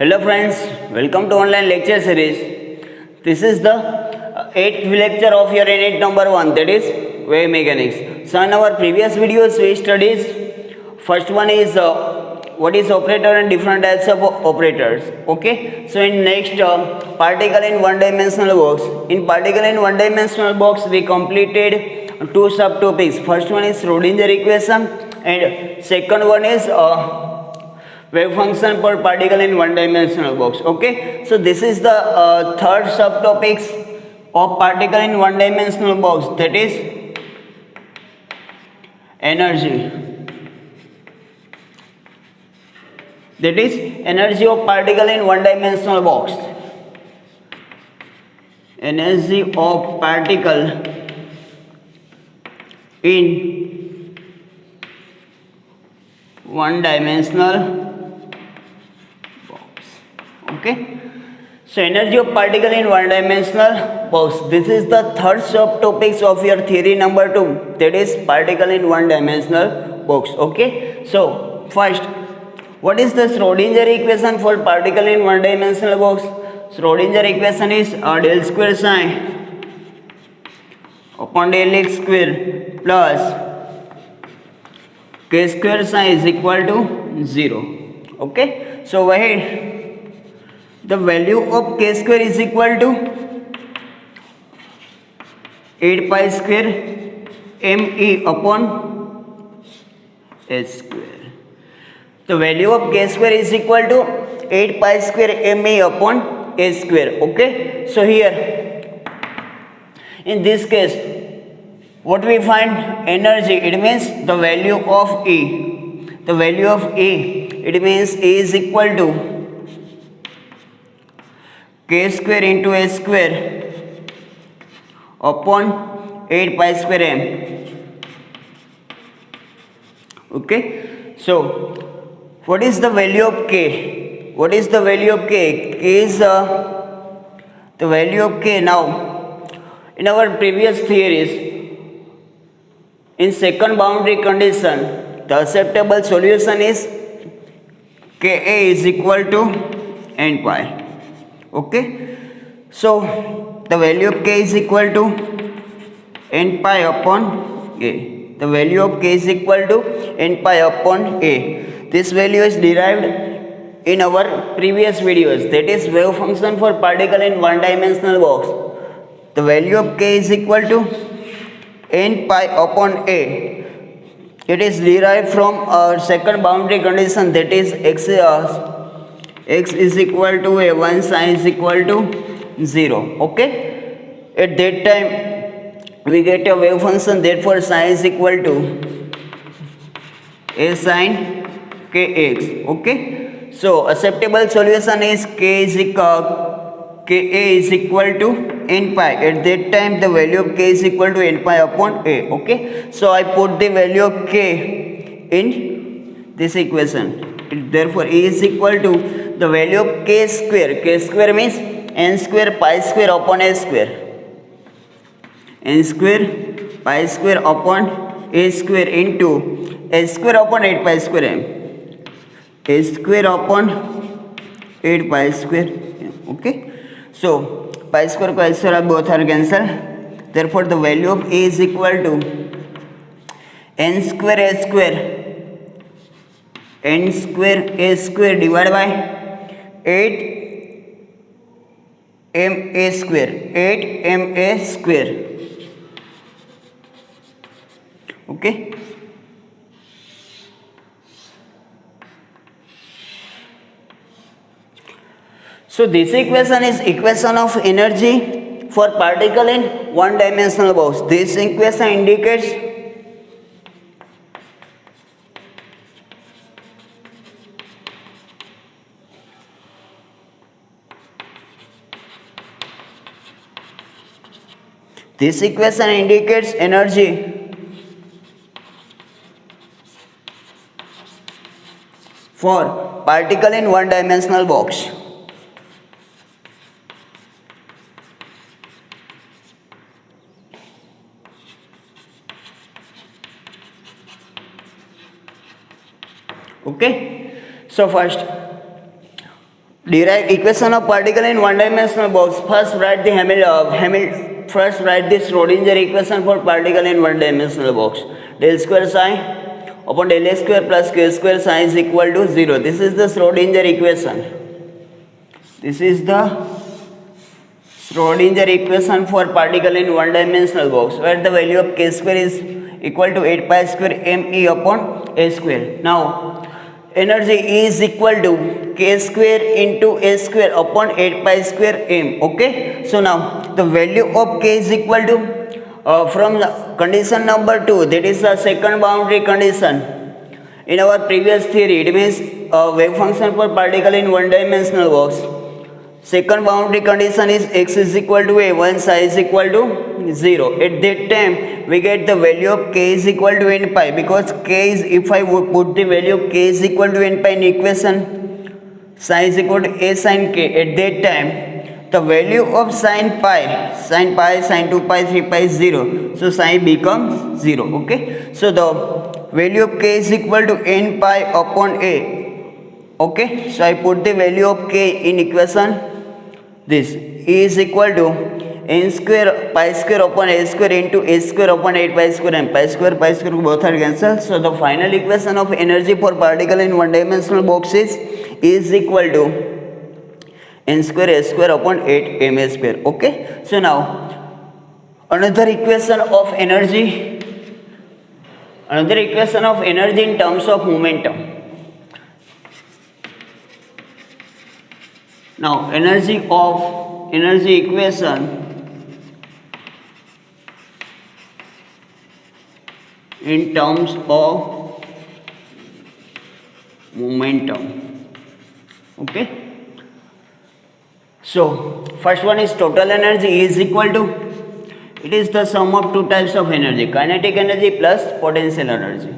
Hello friends, welcome to online lecture series. This is the 8th lecture of your unit number 1, that is wave mechanics. So in our previous videos we studied, first one is what is operator and different types of operators. Okay, so in next particle in one dimensional box. In particle in one dimensional box we completed two subtopics. First one is Schrodinger equation and second one is wave function per particle in one dimensional box. Okay, so this is the third subtopics of particle in one dimensional box, that is energy. That is energy of particle in one dimensional box. Energy of particle in one dimensional. Okay, so energy of particle in one dimensional box. This is the third subtopics of your theory number 2, that is particle in one dimensional box. Okay, so first, what is the Schrodinger equation for particle in one dimensional box? Schrodinger equation is del square psi upon del x square plus k square psi is equal to 0. Okay, so where the value of k square is equal to 8 pi square me upon s square. The value of k square is equal to 8 pi square me upon s square. Okay, so here in this case what we find energy, it means the value of E. The value of E, it means E is equal to k square into s square upon 8 pi square m. Okay, so what is the value of k? What is the value of k? K is the value of k. Now in our previous theories, in second boundary condition, the acceptable solution is Ka is equal to n pi. Okay, so the value of k is equal to n pi upon a. The value of k is equal to n pi upon a. This value is derived in our previous videos, that is wave function for particle in one dimensional box. The value of k is equal to n pi upon a. It is derived from our second boundary condition, that is x is equal to a, 1 psi is equal to 0. Okay, at that time we get a wave function, therefore psi is equal to a sin kx. Okay, so acceptable solution is k is equal to n pi. At that time the value of k is equal to n pi upon a. Okay, so I put the value of k in this equation. Therefore E is equal to the value of k square. K square means n square pi square upon a square. N square pi square upon a square into s square upon 8 pi square m. A square upon 8 pi square m. Okay, so pi square both are cancelled. Therefore the value of A is equal to n square a square divided by 8 ma square. Okay, so this equation is equation of energy for particle in one dimensional box. This equation indicates energy for particle in one dimensional box. Okay, so first Derive equation of particle in one-dimensional box. First write the Schrodinger equation for particle in one-dimensional box. Del square psi upon del a square plus q square psi is equal to 0. This is the Schrodinger equation. This is the Schrodinger equation for particle in one-dimensional box, where the value of k square is equal to 8 pi square me upon a square. Now, energy is equal to k square into a square upon 8 pi square m. Okay. So now the value of k is equal to from the condition number 2, that is the second boundary condition in our previous theory. It means wave function for particle in one-dimensional box. Second boundary condition is x is equal to a, when psi is equal to 0. At that time we get the value of k is equal to n pi, because k is, if I would put the value of k is equal to n pi in equation, psi is equal to a sin k. At that time the value of sin pi, sin 2 pi, 3 pi is 0. So psi becomes 0. Okay. So the value of k is equal to n pi upon a. Okay. So I put the value of k in equation. This is equal to n square pi square upon a square into a square upon 8 pi square and pi square both are cancelled. So the final equation of energy for particle in one-dimensional box is equal to n square a square upon 8 m a square. Okay. So now another equation of energy in terms of momentum. Now energy equation in terms of momentum. Okay. So first one is total energy is equal to, it is the sum of two types of energy, kinetic energy plus potential energy.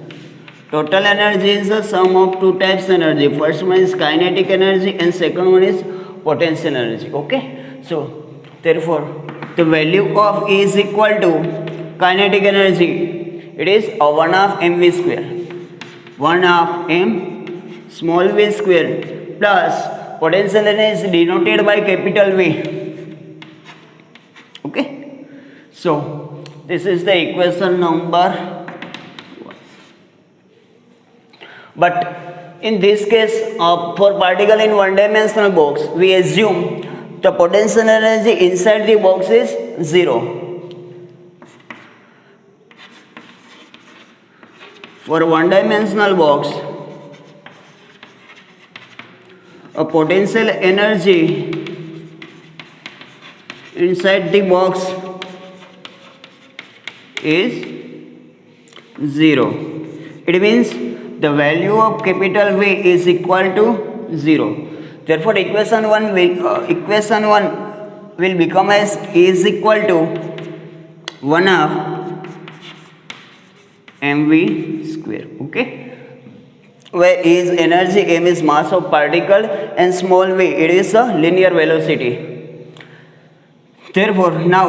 Total energy is the sum of two types energy. First one is kinetic energy and second one is potential energy. Okay. So therefore the value of E is equal to kinetic energy. It is 1/2 mv square, 1/2 m small v square, plus potential energy is denoted by capital V. Okay. So this is the equation number 1. But in this case, for particle in one-dimensional box, we assume the potential energy inside the box is 0. For one-dimensional box, a potential energy inside the box is 0. It means the value of capital V is equal to 0. Therefore equation 1 will become as E is equal to 1/2 mv square. Okay. Where E is energy, m is mass of particle, and small v, it is a linear velocity. Therefore now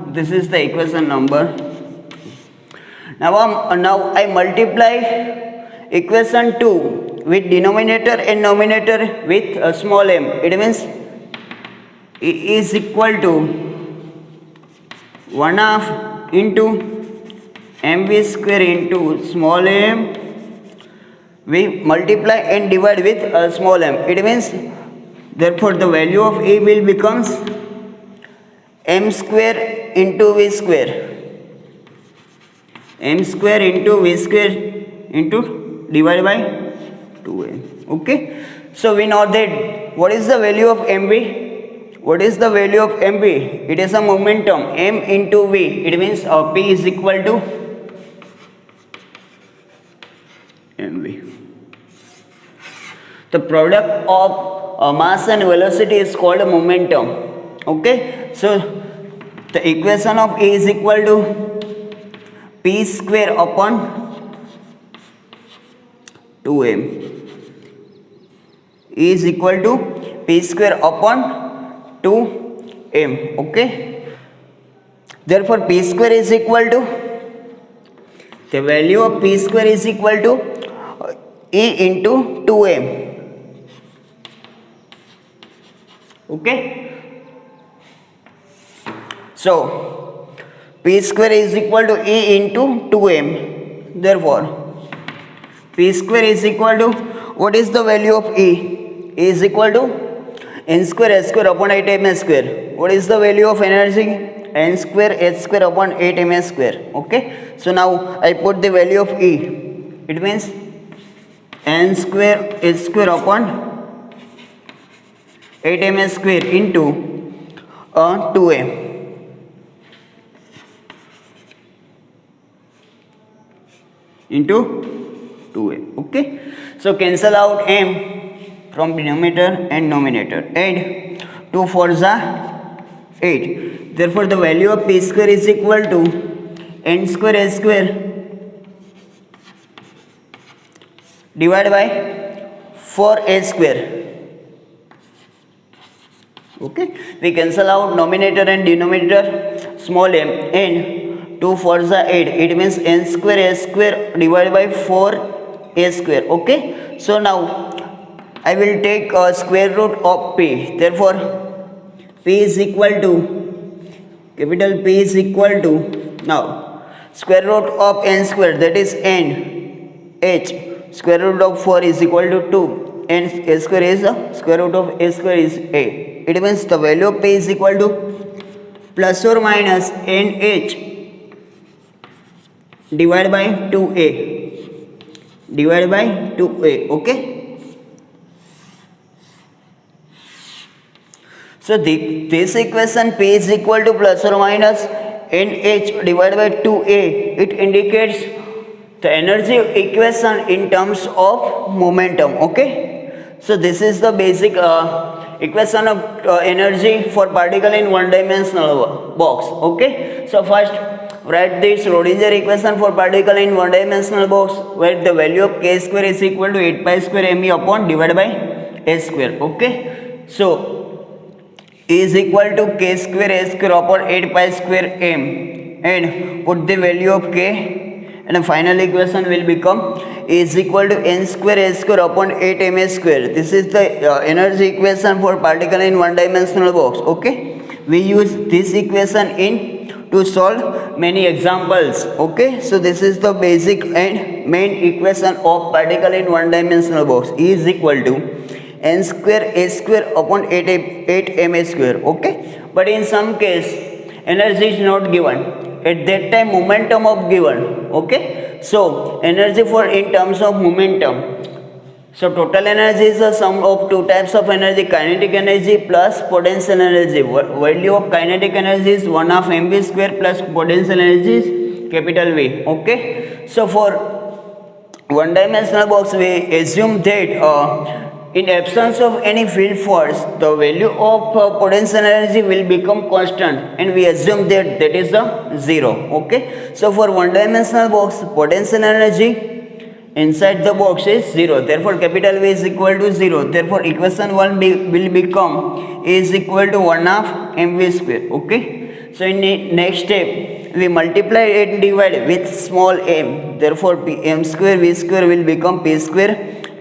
this is the equation number. Now I multiply equation 2 with denominator and numerator with a small m. It means E is equal to 1/2 into mv square into small m. We multiply and divide with a small m. It means therefore the value of E will becomes m square into v square, m square into v square into divided by 2m. Okay. So we know that what is the value of mv? What is the value of mv? It is a momentum, m into v. It means p is equal to mv. The product of mass and velocity is called momentum. Okay. So the equation of E is equal to p square upon 2m. E is equal to p square upon 2m. Okay. Therefore p square is equal to, the value of p square is equal to E into 2m. Okay. So P square is equal to E into 2m. Therefore P square is equal to, what is the value of E? E is equal to n square h square upon 8m square. What is the value of energy? N square h square upon 8m square. Okay. So now I put the value of E. It means n square h square upon 8m square into 2m. Into 2a. Okay. So cancel out m from denominator and numerator, and 2 4s are 8. Therefore the value of p square is equal to n square h square divided by 4a square. Okay. We cancel out numerator and denominator, small m, and 2 4s are 8. It means n square h square divided by 4a square. Okay. So now I will take a square root of p. Therefore p is equal to, capital P is equal to, now square root of n square, that is n, h, square root of 4 is equal to 2, and a square is square root of a square is a. It means the value of p is equal to plus or minus nh divided by 2a, divided by 2a. Okay. So this equation p is equal to plus or minus nh divided by 2a, it indicates the energy equation in terms of momentum. Okay. So this is the basic equation of energy for particle in one dimensional box. Okay. So first write the Schrodinger equation for particle in one dimensional box, where the value of k square is equal to 8 pi square me upon divided by a square. Okay. So E is equal to k square a square upon 8 pi square m, and put the value of k, and the final equation will become E is equal to n square a square upon 8m square. This is the energy equation for particle in one dimensional box. Okay. We use this equation to solve many examples. Okay. So this is the basic and main equation of particle in one dimensional box. E is equal to n square a square upon 8m square. Okay. But in some case energy is not given, at that time momentum of given. Okay. So energy for in terms of momentum, so total energy is the sum of two types of energy, kinetic energy plus potential energy. Value of kinetic energy is 1/2 mv square plus potential energy is capital V. Okay. So for one dimensional box we assume that in absence of any field force, the value of potential energy will become constant, and we assume that is the 0. Okay. So for one dimensional box, potential energy inside the box is 0. Therefore capital V is equal to 0. Therefore equation 1 will become E is equal to 1/2 mv square. Okay. So in the next step we multiply and divide with small m. Therefore m square v square will become p square,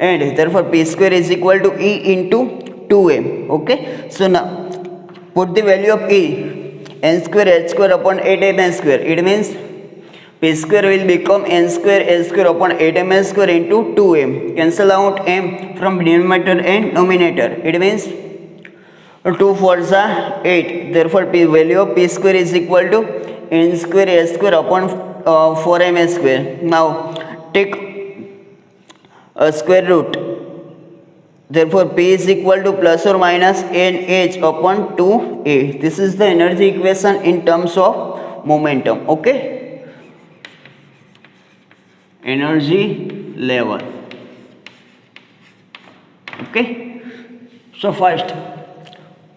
and therefore p square is equal to E into 2m. Okay. So now put the value of E, n square h square upon 8m square. It means p square will become n square h square upon 8m square into 2m. Cancel out m from denominator and numerator. It means 2 4s are 8. Therefore value of p square is equal to n square h square upon 4m square. Now take a square root. Therefore p is equal to plus or minus nh upon 2a. This is the energy equation in terms of momentum. Okay. Energy level. Okay. So first,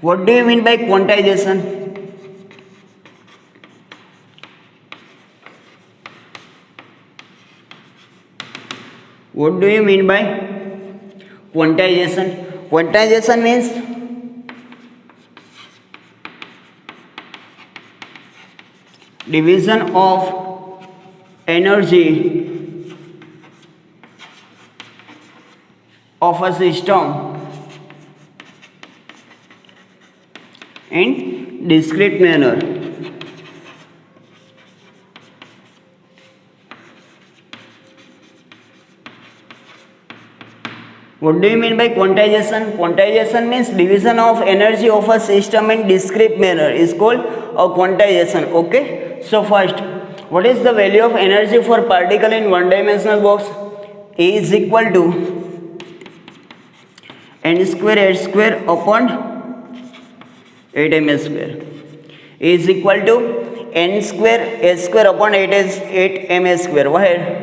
what do you mean by quantization? What do you mean by quantization? Quantization means division of energy of a system in discrete manner. What do you mean by quantization? Quantization means division of energy of a system in discrete manner is called a quantization. Okay. So first, what is the value of energy for particle in one dimensional box? A is equal to n square h square upon 8m square. A is equal to n square h square upon 8m square. Where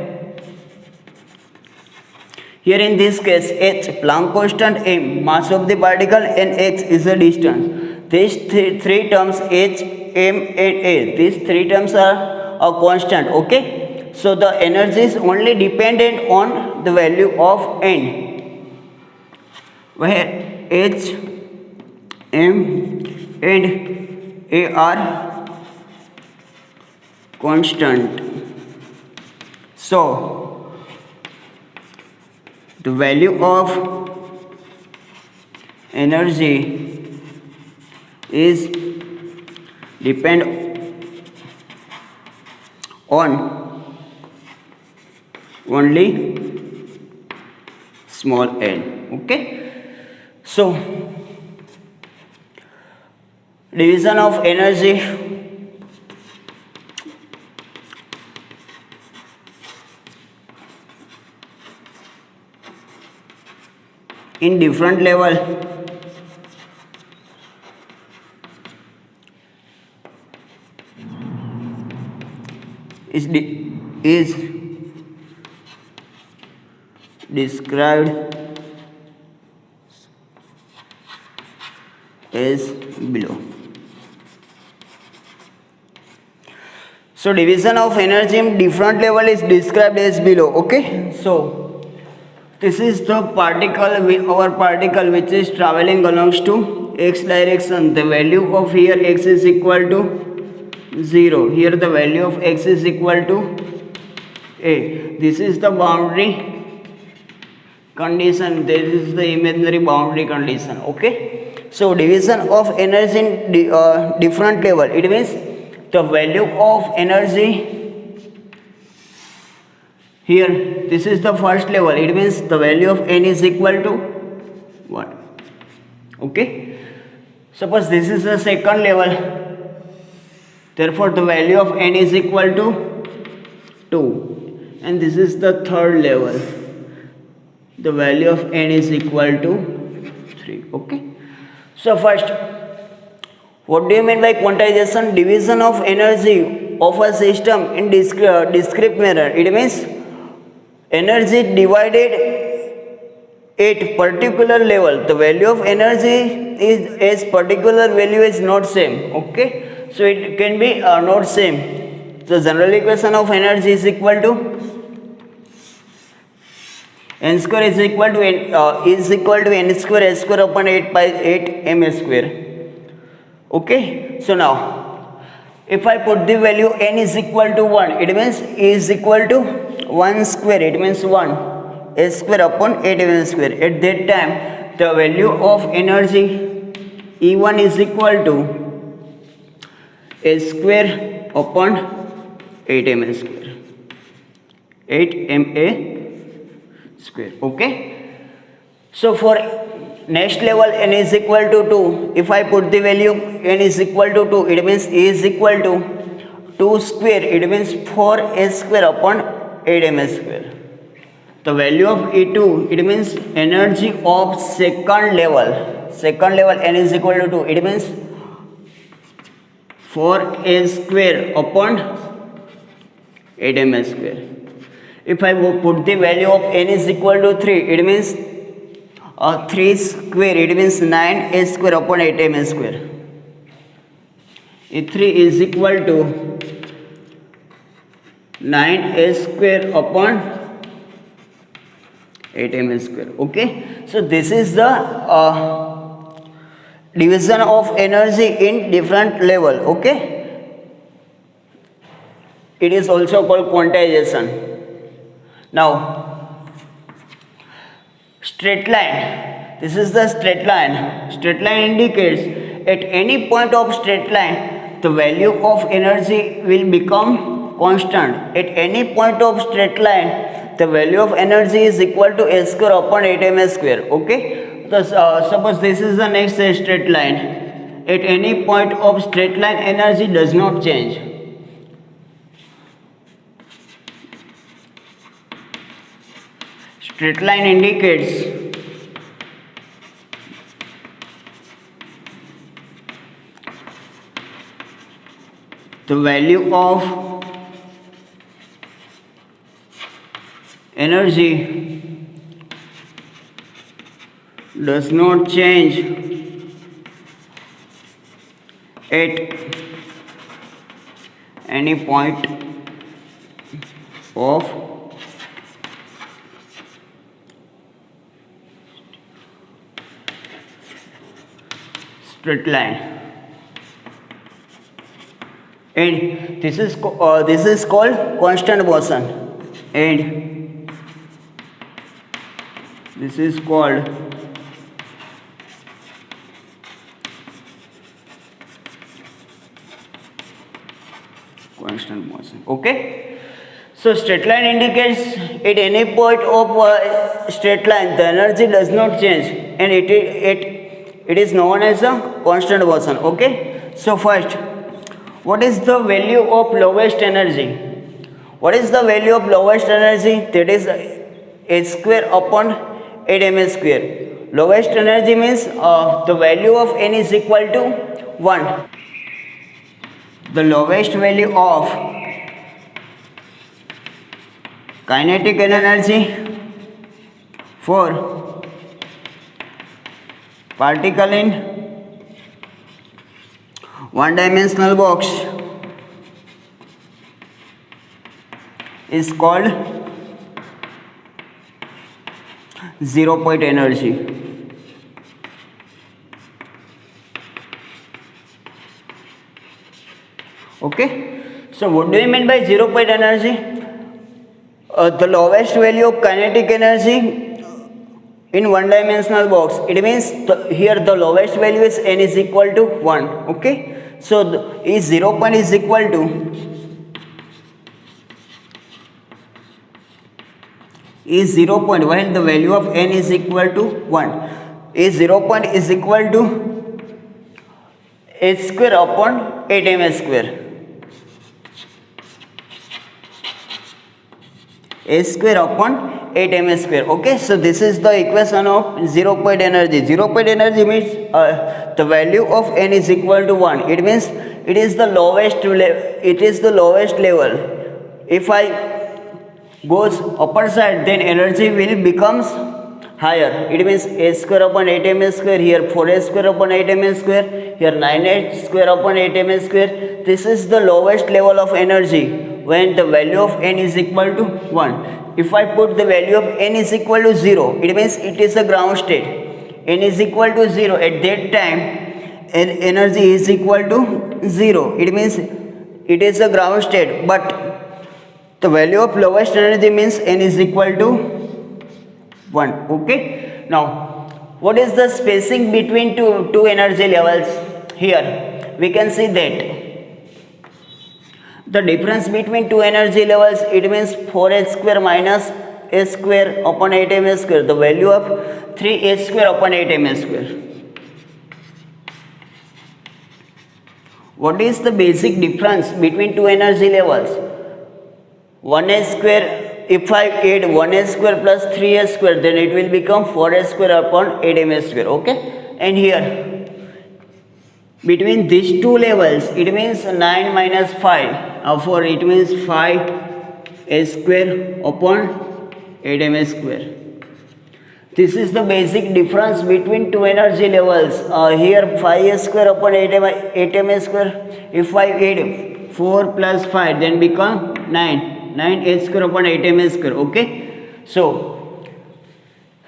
here in this case h Planck constant, m mass of the particle, and x is the distance. These three terms h, m and a, these three terms are a constant. Okay, so the energy is only dependent on the value of n, where h, m and a are constant. So the value of energy is depend on only small n. Okay, so division of energy in different level is described as below. So division of energy in different level is described as below. Okay, so this is the particle, our particle which is traveling along to x direction. The value of here x is equal to 0. Here the value of x is equal to a. This is the boundary condition. This is the imaginary boundary condition. Okay. So division of energy in different level. It means the value of energy. Here, this is the first level. It means the value of n is equal to 1. Okay. Suppose this is the second level. Therefore, the value of n is equal to 2. And this is the third level. The value of n is equal to 3. Okay. So first, what do you mean by quantization? Division of energy of a system in discrete manner. It means energy divided at particular level. The value of energy is as particular value is not same. Okay, so it can be not same. The general equation of energy is equal to n square is equal to n square h square upon 8m square. Okay, so now if I put the value n is equal to 1, it means E is equal to 1 square, it means 1 h square upon 8m square. At that time the value of energy E1 is equal to h square upon 8m square, 8ma square. Okay, so for next level n is equal to 2. If I put the value n is equal to 2, it means E is equal to 2 square, it means 4h square upon 8m square. The value of E2, it means energy of second level n is equal to 2, it means 4h square upon 8m square. If I put the value of n is equal to 3, it means 3 square, it means 9h square upon 8m square. E3 is equal to 9h square upon 8m square. Okay, so this is the division of energy in different level. Okay, it is also called quantization. Now straight line, this is the straight line. Straight line indicates at any point of straight line, the value of energy will become constant. At any point of straight line, the value of energy is equal to a square upon 8ms square. Okay, so suppose this is the next straight line. At any point of straight line, energy does not change. Straight line indicates the value of energy does not change at any point of straight line. And this is called constant motion, and this is called constant motion. Okay, so straight line indicates at any point of straight line the energy does not change, and it is known as a constant motion. Okay, so first, what is the value of lowest energy? What is the value of lowest energy? That is h square upon 8ms square. Lowest energy means the value of n is equal to 1. The lowest value of kinetic energy for particle in one-dimensional box is called 0-point energy. Okay, so what do you mean by 0-point energy? The lowest value of kinetic energy in one-dimensional box. It means here the lowest value is n is equal to 1. Okay, so is 0 point is equal to is 0 point while the value of n is equal to 1. Is 0 point is equal to h square upon 8ms square. h square upon 8ms square. Okay, so this is the equation of 0-point energy. 0-point energy means the value of n is equal to 1. It means it is the lowest level. If I goes upper side, then energy will becomes higher. It means h square upon 8ms square, here 4h square upon 8ms square, here 9h square upon 8ms square. This is the lowest level of energy when the value of n is equal to 1. If I put the value of n is equal to 0, it means it is a ground state. N is equal to 0, at that time energy is equal to 0. It means it is a ground state, but the value of lowest energy means n is equal to 1. Okay, now what is the spacing between two energy levels? Here we can see that the difference between two energy levels, it means 4h square minus h square upon 8ms square, the value of 3h square upon 8ms square. What is the basic difference between two energy levels? 1h square, if I add 1h square plus 3h square, then it will become 4h square upon 8ms square. Okay, and here between these two levels, it means 9 minus 5, for it means 5h square upon 8ms square. This is the basic difference between two energy levels. Here 5h square upon 8ms square, if I add 4 plus 5, then become 9h square upon 8ms square. Okay, so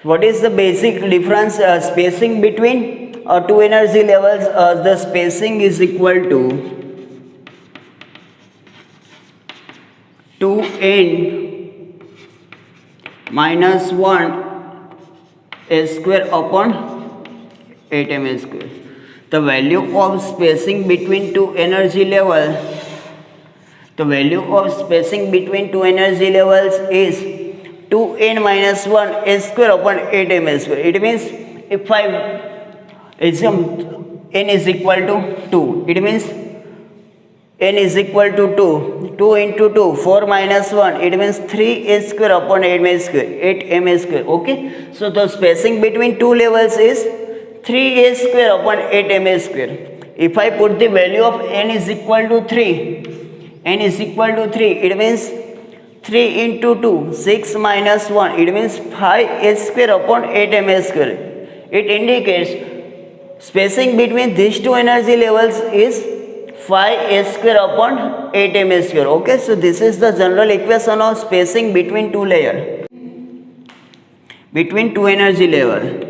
what is the basic difference spacing between two energy levels? The spacing is equal to 2n minus 1 h square upon 8ms square. the value of spacing between two energy levels, the value of spacing between two energy levels is 2n minus 1 s square upon 8m square. It means if I assume n is equal to 2, it means n is equal to 2, 2 into 2, 4 minus 1, it means 3 square upon 8m square, okay. So the spacing between two levels is 3a square upon 8m square. If I put the value of n is equal to 3, it means 3 into 2, 6 minus 1, it means 5a square upon 8m square. It indicates spacing between these two energy levels is 5a square upon 8m square. Okay, so this is the general equation of spacing between two layers, between two energy level.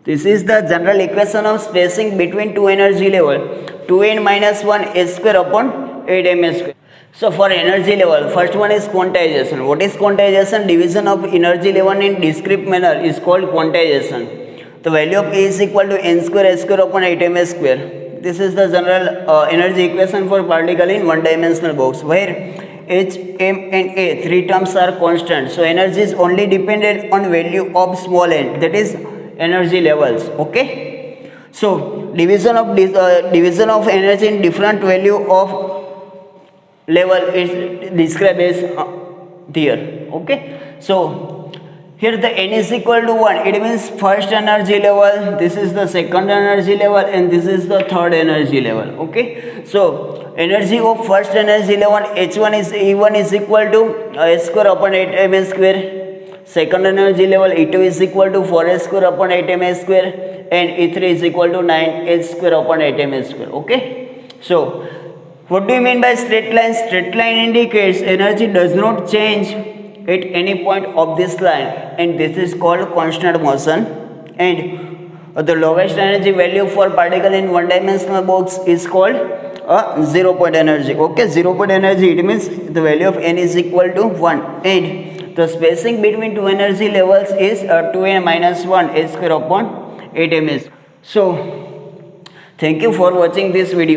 This is the general equation of spacing between two energy level, 2n minus 1 s square upon 8m square. So for energy level, first one is quantization. What is quantization? Division of energy level in discrete manner is called quantization. The value of A is equal to n square s square upon 8m square. This is the general energy equation for particle in one dimensional box, where H, M and A, three terms are constant. So energy is only dependent on value of small n, that is energy levels. Okay, so division of energy in different value of level is described as here. Okay, so here the n is equal to 1, it means first energy level, this is the second energy level, and this is the third energy level. Okay, so energy of first energy level h1 is E1 is equal to s square upon 8m square. Second energy level E2 is equal to 4s square upon 8m square, and E3 is equal to 9s square upon 8m square. Okay, so what do you mean by straight line? Straight line indicates energy does not change at any point of this line, and this is called constant motion. And the lowest energy value for particle in one dimensional box is called a 0 point energy. Okay, 0 point energy, it means the value of n is equal to 1, and the spacing between two energy levels is 2n minus 1 s square upon 8m. So thank you for watching this video.